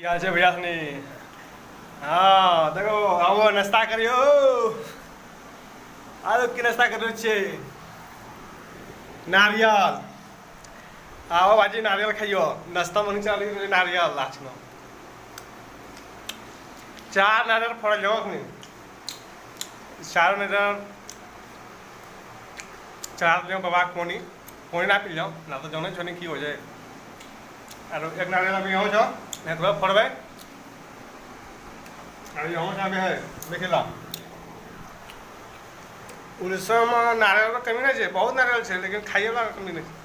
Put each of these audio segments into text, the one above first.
क्या છે ભૈયાની હા દેખો આવો નાસ્તા કર્યો આ લોકો નાસ્તા કર્યો છે નારિયેળ આવો બાજી નારિયેળ ખાઈયો નાસ્તા મને ચાલી નારિયેળ લાચનો ચાર નારિયેળ ફળ લેવો કે ચાર નારિયેળ ચાર લેવો બાબા કોની કોની ના પી લો ના તો જણે છો ને કી હો જાય આ એક નારિયેળ પી આવો છો ને થોડા ફળ ભાઈ अरे यहाँ से है देखेला उड़ीसा में नारियल का कमी नहीं है बहुत नारियल है लेकिन खाइए वाला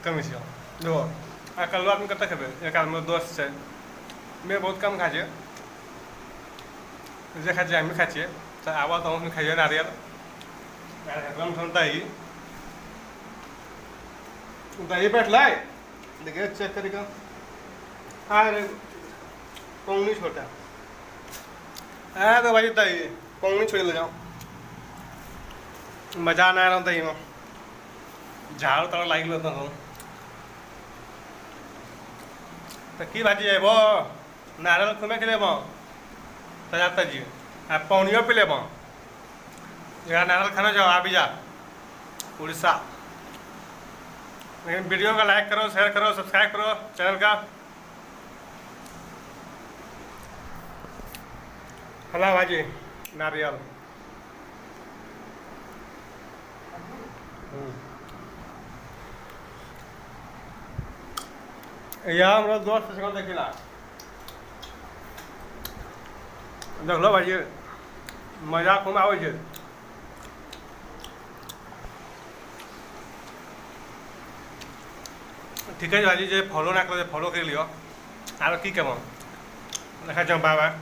कमी है जो आ कल आदमी कत खेबे एक आदमी दोस्त है मैं बहुत कम खा जे खा हमें खा तो आवा तो हम खाइए नारियल एकदम थोड़ा दही बैठ लाए देखिए चेक करेगा हाँ अरे कौन नहीं छोटा हाँ तो भाई दही कौन नहीं छोड़ ले जाओ मजा ना आ रहा दही में झाड़ तड़ा लाइक लेता हूँ तो की भाजी है वो नारियल खुमे के लिए बो तजाता जी आप पौनियों पे ले बो जहाँ नारियल खाना जाओ आप भी जा उड़ीसा लेकिन वीडियो का लाइक करो शेयर करो सब्सक्राइब करो चैनल का हला भाजी नारियल यहाँ हमारा दोस्त से देखिला देख लो भाई मजा खूब आवे छे ठीक है भाजी जो फॉलो ना करो फॉलो कर लियो आरो की केमन देखा जाओ बाबा